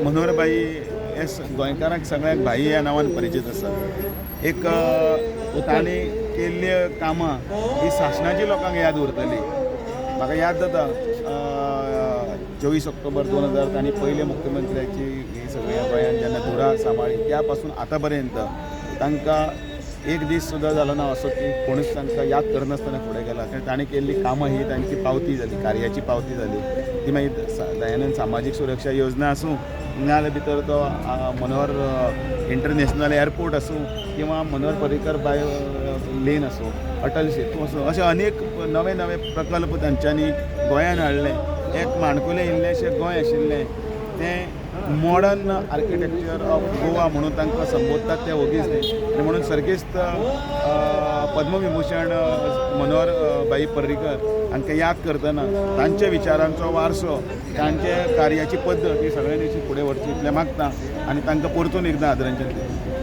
मनोहरबाई हे गोंयकारांक सगळ्याक भाई ह्या नांवान परिचीत आसा. एक तांणी केल्ली कामां ही शासनाची लोकांक याद उरतली. म्हाका याद जाता 24 ऑक्टोबर 2000 तांणी पयले मुख्यमंत्र्याची ही सगळ्या गोंयांत जेन्ना धुरा सांबाळी त्या पासून आतां पर्यंत तांकां एक दीस सुद्दां जालो ना असो की कोणूच तांकां याद करनासतना फुडें गेला. कारण तांणी केल्ली कामां ही तांची पावती जाली, कार्याची पावती जाली. ती मागीर दयानंद सामाजीक सुरक्षा योजना आसूं नाजाल्यार भितर तो मनोहर इंटरनॅशनल एअरपोर्ट आसूं किंवा मनोहर पर्रीकर बायो लेन आसूं, अटल सेतू आसूं, अशे अनेक नवे नवे प्रकल्प तांच्यांनी गोंयांत हाडले. एक माणकुलें इल्लेशें गोंय आशिल्लें तें मॉडर्न आर्किटेक्चर ऑफ गोवा म्हणून तांकां संबोधतात ते ओगीच आनी म्हणून सर्गेस्त पद्मविभूषण मनोहर भाई पर्रीकर हांकां याद करतना तांच्या विचारांचो वारसो, तांचे कार्याची पद्दत ही सगळ्यांनी फुडें व्हरची इतलें मागता आनी तांकां परतून एकदां आदरांजली दिता.